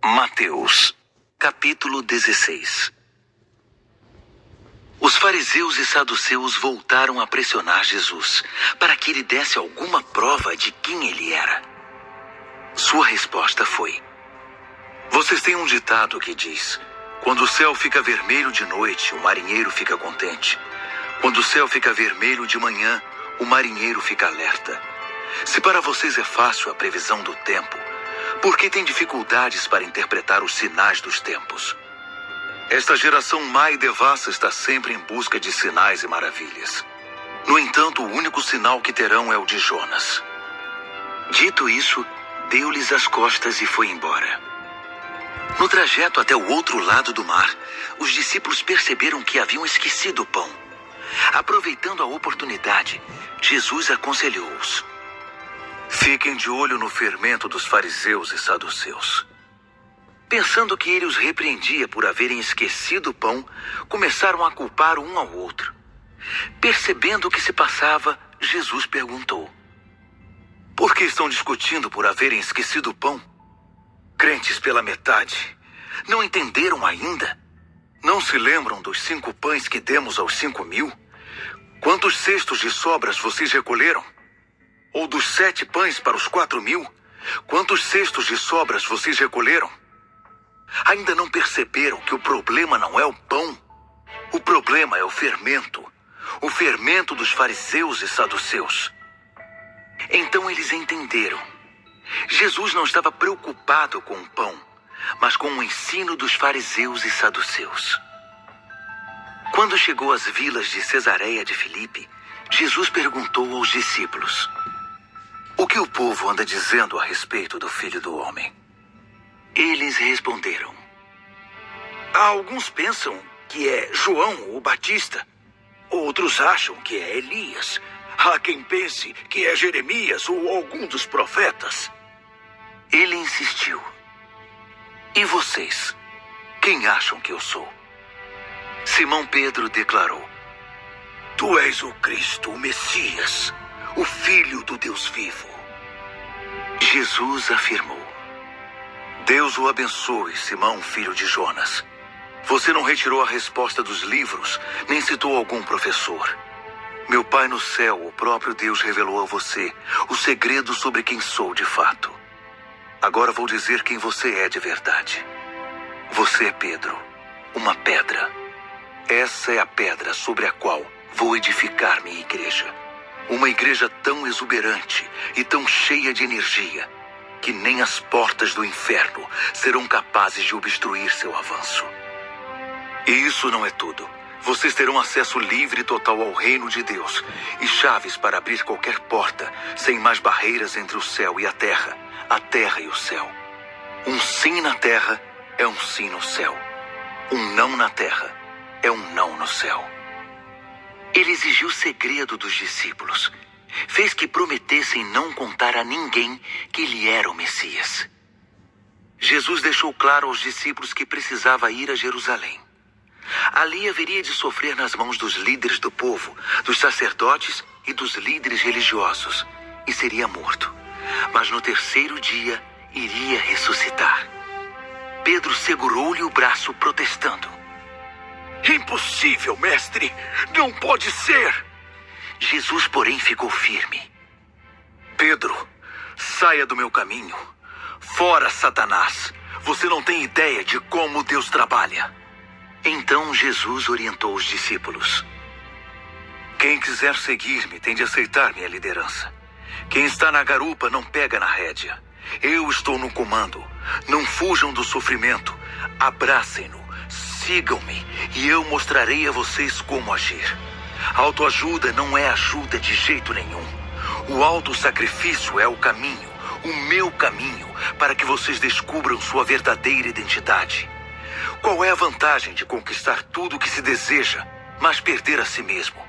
Mateus, capítulo 16. Os fariseus e saduceus voltaram a pressionar Jesus para que ele desse alguma prova de quem ele era. Sua resposta foi: vocês têm um ditado que diz: quando o céu fica vermelho de noite, o marinheiro fica contente. Quando o céu fica vermelho de manhã, o marinheiro fica alerta. Se para vocês é fácil a previsão do tempo, por que tem dificuldades para interpretar os sinais dos tempos? Esta geração má e devassa está sempre em busca de sinais e maravilhas. No entanto, o único sinal que terão é o de Jonas. Dito isso, deu-lhes as costas e foi embora. No trajeto até o outro lado do mar, os discípulos perceberam que haviam esquecido o pão. Aproveitando a oportunidade, Jesus aconselhou-os: fiquem de olho no fermento dos fariseus e saduceus. Pensando que ele os repreendia por haverem esquecido o pão, começaram a culpar um ao outro. Percebendo o que se passava, Jesus perguntou: por que estão discutindo por haverem esquecido o pão? Crentes pela metade, não entenderam ainda? Não se lembram dos 5 pães que demos aos 5.000? Quantos cestos de sobras vocês recolheram? Ou dos 7 pães para os 4.000? Quantos cestos de sobras vocês recolheram? Ainda não perceberam que o problema não é o pão? O problema é o fermento dos fariseus e saduceus. Então eles entenderam. Jesus não estava preocupado com o pão, mas com o ensino dos fariseus e saduceus. Quando chegou às vilas de Cesareia de Filipe, Jesus perguntou aos discípulos: o que o povo anda dizendo a respeito do Filho do Homem? Eles responderam: alguns pensam que é João o Batista. Outros acham que é Elias. Há quem pense que é Jeremias ou algum dos profetas. Ele insistiu: e vocês? Quem acham que eu sou? Simão Pedro declarou: tu és o Cristo, o Messias, o Filho do Deus vivo. Jesus afirmou: Deus o abençoe, Simão, filho de Jonas. Você não retirou a resposta dos livros, nem citou algum professor. Meu Pai no céu, o próprio Deus, revelou a você o segredo sobre quem sou de fato. Agora vou dizer quem você é de verdade. Você é Pedro, uma pedra. Essa é a pedra sobre a qual vou edificar minha igreja. Uma igreja tão exuberante e tão cheia de energia que nem as portas do inferno serão capazes de obstruir seu avanço. E isso não é tudo. Vocês terão acesso livre e total ao reino de Deus e chaves para abrir qualquer porta, sem mais barreiras entre o céu e a terra e o céu. Um sim na terra é um sim no céu. Um não na terra é um não no céu. Ele exigiu o segredo dos discípulos. Fez que prometessem não contar a ninguém que ele era o Messias. Jesus deixou claro aos discípulos que precisava ir a Jerusalém. Ali haveria de sofrer nas mãos dos líderes do povo, dos sacerdotes e dos líderes religiosos, e seria morto. Mas no 3º dia iria ressuscitar. Pedro segurou-lhe o braço, protestando: impossível, mestre! Não pode ser! Jesus, porém, ficou firme. Pedro, saia do meu caminho. Fora, Satanás! Você não tem ideia de como Deus trabalha. Então Jesus orientou os discípulos: quem quiser seguir-me tem de aceitar minha liderança. Quem está na garupa não pega na rédea. Eu estou no comando. Não fujam do sofrimento. Abracem-no. Sigam-me e eu mostrarei a vocês como agir. Autoajuda não é ajuda de jeito nenhum. O autossacrifício é o caminho, o meu caminho, para que vocês descubram sua verdadeira identidade. Qual é a vantagem de conquistar tudo o que se deseja, mas perder a si mesmo?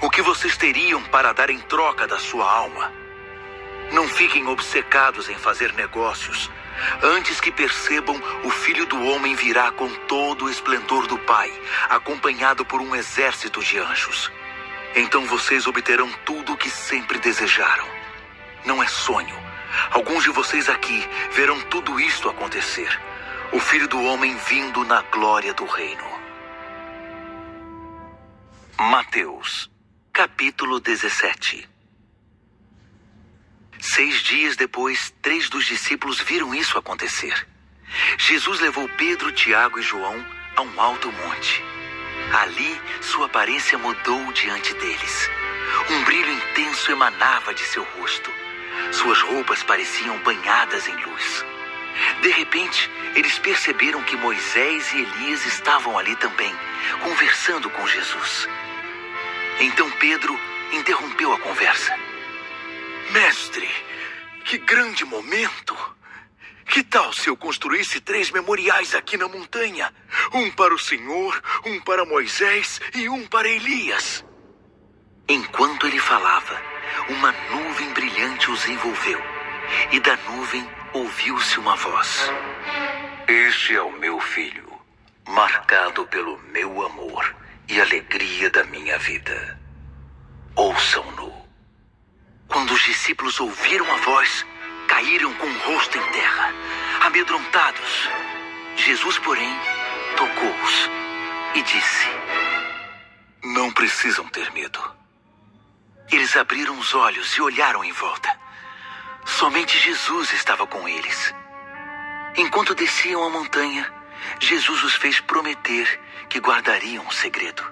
O que vocês teriam para dar em troca da sua alma? Não fiquem obcecados em fazer negócios. Antes que percebam, o Filho do Homem virá com todo o esplendor do Pai, acompanhado por um exército de anjos. Então vocês obterão tudo o que sempre desejaram. Não é sonho. Alguns de vocês aqui verão tudo isto acontecer. o Filho do Homem vindo na glória do reino. Mateus, capítulo 17. 6 dias depois, 3 dos discípulos viram isso acontecer. Jesus levou Pedro, Tiago e João a um alto monte. Ali, sua aparência mudou diante deles. Um brilho intenso emanava de seu rosto. Suas roupas pareciam banhadas em luz. De repente, eles perceberam que Moisés e Elias estavam ali também, conversando com Jesus. Então Pedro interrompeu a conversa. Mestre, que grande momento! Que tal se eu construísse 3 memoriais aqui na montanha? Um para o Senhor, um para Moisés e um para Elias. Enquanto ele falava, uma nuvem brilhante os envolveu. E da nuvem ouviu-se uma voz. Este é o meu filho, marcado pelo meu amor e alegria da minha vida. Ouçam-no. Quando os discípulos ouviram a voz, caíram com o rosto em terra, amedrontados. Jesus, porém, tocou-os e disse: Não precisam ter medo. Eles abriram os olhos e olharam em volta. Somente Jesus estava com eles. Enquanto desciam a montanha, Jesus os fez prometer que guardariam um segredo.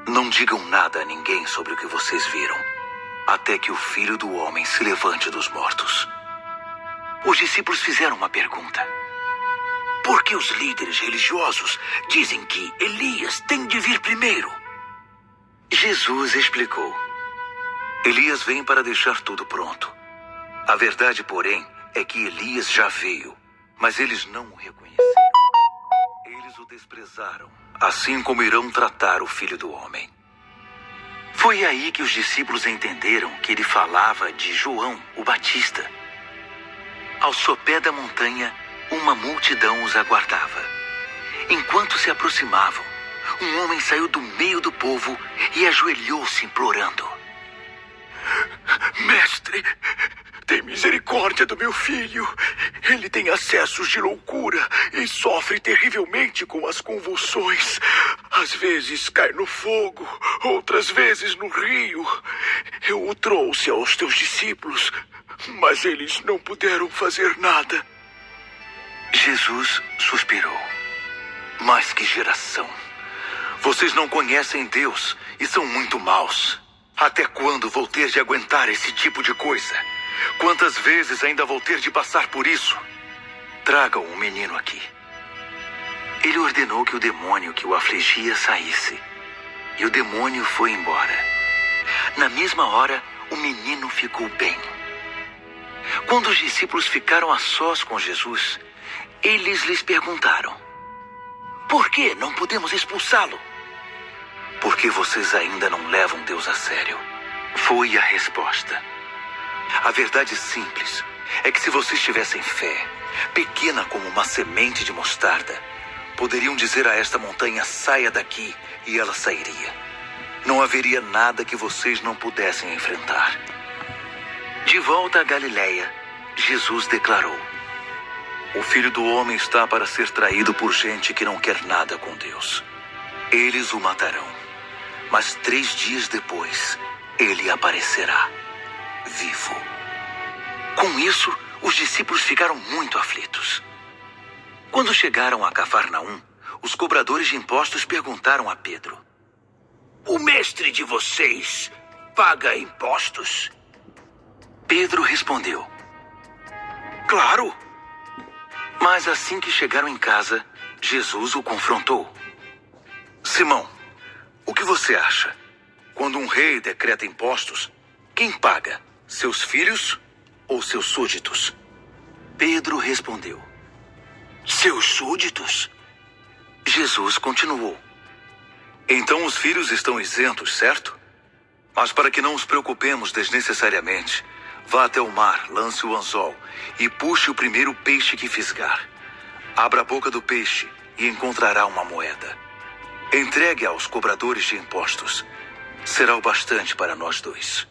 Não digam nada a ninguém sobre o que vocês viram, até que o Filho do Homem se levante dos mortos. Os discípulos fizeram uma pergunta. Por que os líderes religiosos dizem que Elias tem de vir primeiro? Jesus explicou. Elias vem para deixar tudo pronto. A verdade, porém, é que Elias já veio, mas eles não o reconheceram. Eles o desprezaram, assim como irão tratar o Filho do Homem. Foi aí que os discípulos entenderam que ele falava de João, o Batista. Ao sopé da montanha, uma multidão os aguardava. Enquanto se aproximavam, um homem saiu do meio do povo e ajoelhou-se implorando. Mestre, tem misericórdia do meu filho. Ele tem acessos de loucura e sofre terrivelmente com as convulsões. Às vezes cai no fogo, outras vezes no rio. Eu o trouxe aos teus discípulos, mas eles não puderam fazer nada. Jesus suspirou. Mas que geração! Vocês não conhecem Deus e são muito maus. Até quando vou ter de aguentar esse tipo de coisa? Quantas vezes ainda vou ter de passar por isso? Tragam o menino aqui. Ele ordenou que o demônio que o afligia saísse. E o demônio foi embora. Na mesma hora, o menino ficou bem. Quando os discípulos ficaram a sós com Jesus, eles lhes perguntaram: Por que não podemos expulsá-lo? Porque vocês ainda não levam Deus a sério. Foi a resposta. A verdade simples é que se vocês tivessem fé, pequena como uma semente de mostarda, poderiam dizer a esta montanha: saia daqui, e ela sairia. Não haveria nada que vocês não pudessem enfrentar. De volta a Galileia, Jesus declarou: O Filho do Homem está para ser traído por gente que não quer nada com Deus. Eles o matarão, mas 3 dias depois, ele aparecerá, vivo. Com isso, os discípulos ficaram muito aflitos. Quando chegaram a Cafarnaum, os cobradores de impostos perguntaram a Pedro: O mestre de vocês paga impostos? Pedro respondeu: Claro. Mas assim que chegaram em casa, Jesus o confrontou. Simão, o que você acha? Quando um rei decreta impostos, quem paga? Seus filhos ou seus súditos? Pedro respondeu: Seus súditos? Jesus continuou: Então os filhos estão isentos, certo? Mas para que não os preocupemos desnecessariamente, vá até o mar, lance o anzol e puxe o primeiro peixe que fisgar. Abra a boca do peixe e encontrará uma moeda. Entregue aos cobradores de impostos. Será o bastante para nós 2.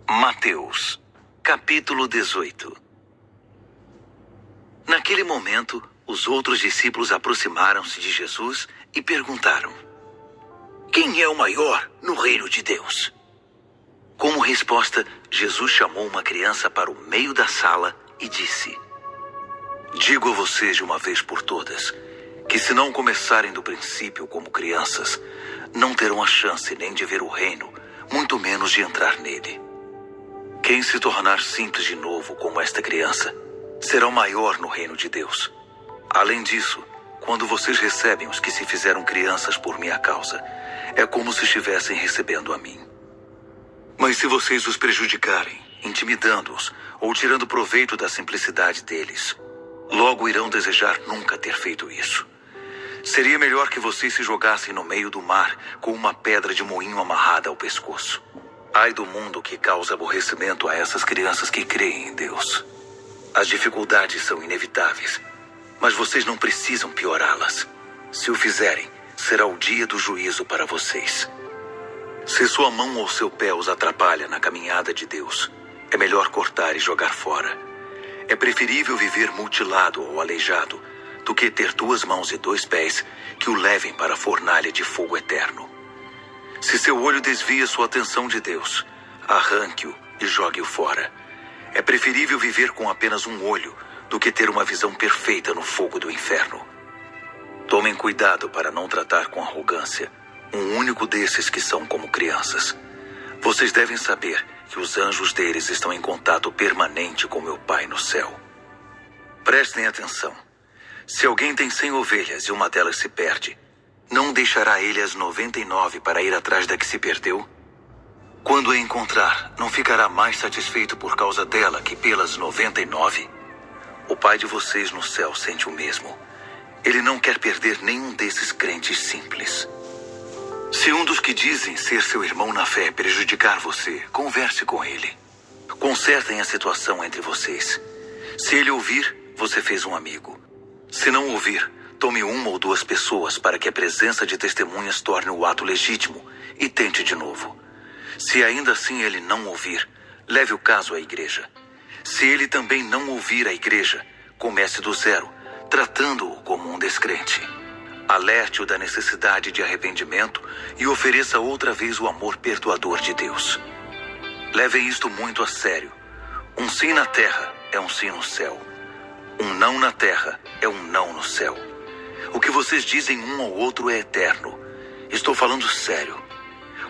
Mateus, capítulo 18. Naquele momento, os outros discípulos aproximaram-se de Jesus e perguntaram: quem é o maior no reino de Deus? Como resposta, Jesus chamou uma criança para o meio da sala e disse: digo a vocês de uma vez por todas, que se não começarem do princípio como crianças, não terão a chance nem de ver o reino, muito menos de entrar nele. Quem se tornar simples de novo como esta criança, será o maior no reino de Deus. Além disso, quando vocês recebem os que se fizeram crianças por minha causa, é como se estivessem recebendo a mim. Mas se vocês os prejudicarem, intimidando-os ou tirando proveito da simplicidade deles, logo irão desejar nunca ter feito isso. Seria melhor que vocês se jogassem no meio do mar com uma pedra de moinho amarrada ao pescoço. Ai do mundo que causa aborrecimento a essas crianças que creem em Deus. As dificuldades são inevitáveis, mas vocês não precisam piorá-las. Se o fizerem, será o dia do juízo para vocês. Se sua mão ou seu pé os atrapalha na caminhada de Deus, é melhor cortar e jogar fora. É preferível viver mutilado ou aleijado do que ter 2 mãos e 2 pés que o levem para a fornalha de fogo eterno. Se seu olho desvia sua atenção de Deus, arranque-o e jogue-o fora. É preferível viver com apenas um olho do que ter uma visão perfeita no fogo do inferno. Tomem cuidado para não tratar com arrogância um único desses que são como crianças. Vocês devem saber que os anjos deles estão em contato permanente com meu Pai no céu. Prestem atenção. Se alguém tem 100 ovelhas e uma delas se perde, não deixará ele as 99 para ir atrás da que se perdeu? Quando a encontrar, não ficará mais satisfeito por causa dela que pelas 99? O Pai de vocês no céu sente o mesmo. Ele não quer perder nenhum desses crentes simples. Se um dos que dizem ser seu irmão na fé prejudicar você, converse com ele. Consertem a situação entre vocês. Se ele ouvir, você fez um amigo. Se não ouvir, tome 1 ou 2 pessoas para que a presença de testemunhas torne o ato legítimo e tente de novo. Se ainda assim ele não ouvir, leve o caso à igreja. Se ele também não ouvir a igreja, comece do zero, tratando-o como um descrente. Alerte-o da necessidade de arrependimento e ofereça outra vez o amor perdoador de Deus. Levem isto muito a sério. Um sim na terra é um sim no céu. Um não na terra é um não no céu. O que vocês dizem um ao outro é eterno. Estou falando sério.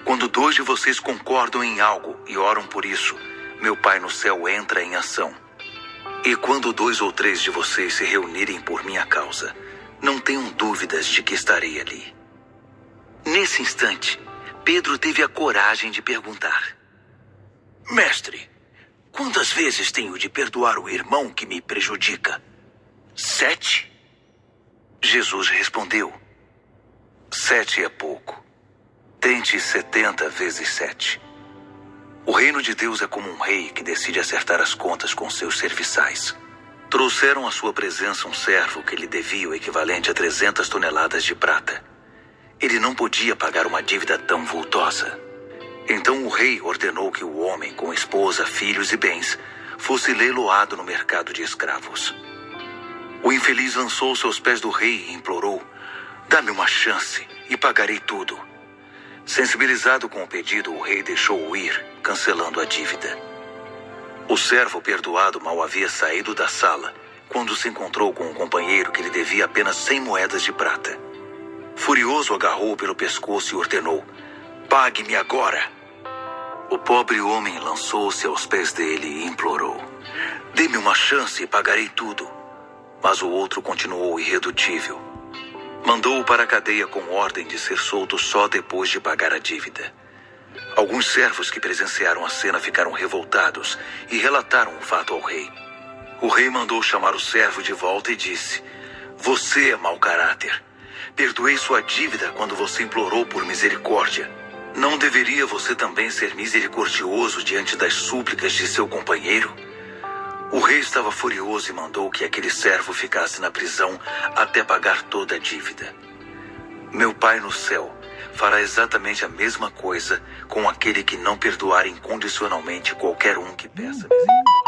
Quando 2 de vocês concordam em algo e oram por isso, meu Pai no céu entra em ação. E quando 2 ou 3 de vocês se reunirem por minha causa, não tenham dúvidas de que estarei ali. Nesse instante, Pedro teve a coragem de perguntar: Mestre, quantas vezes tenho de perdoar o irmão que me prejudica? 7? Jesus respondeu: 7 é pouco. Tente 70 vezes 7. O reino de Deus é como um rei que decide acertar as contas com seus serviçais. Trouxeram à sua presença um servo que lhe devia o equivalente a 300 toneladas de prata. Ele não podia pagar uma dívida tão vultosa. Então o rei ordenou que o homem, com esposa, filhos e bens, fosse leiloado no mercado de escravos. O infeliz lançou-se aos pés do rei e implorou: dá-me uma chance e pagarei tudo. Sensibilizado com o pedido, o rei deixou-o ir, cancelando a dívida. O servo perdoado mal havia saído da sala quando se encontrou com um companheiro que lhe devia apenas 100 moedas de prata. Furioso, agarrou-o pelo pescoço e ordenou: pague-me agora. O pobre homem lançou-se aos pés dele e implorou: dê-me uma chance e pagarei tudo. Mas o outro continuou irredutível. Mandou-o para a cadeia com ordem de ser solto só depois de pagar a dívida. Alguns servos que presenciaram a cena ficaram revoltados e relataram o fato ao rei. O rei mandou chamar o servo de volta e disse: você é mau caráter. Perdoei sua dívida quando você implorou por misericórdia. Não deveria você também ser misericordioso diante das súplicas de seu companheiro? O rei estava furioso e mandou que aquele servo ficasse na prisão até pagar toda a dívida. Meu Pai no céu fará exatamente a mesma coisa com aquele que não perdoar incondicionalmente qualquer um que peça misericórdia.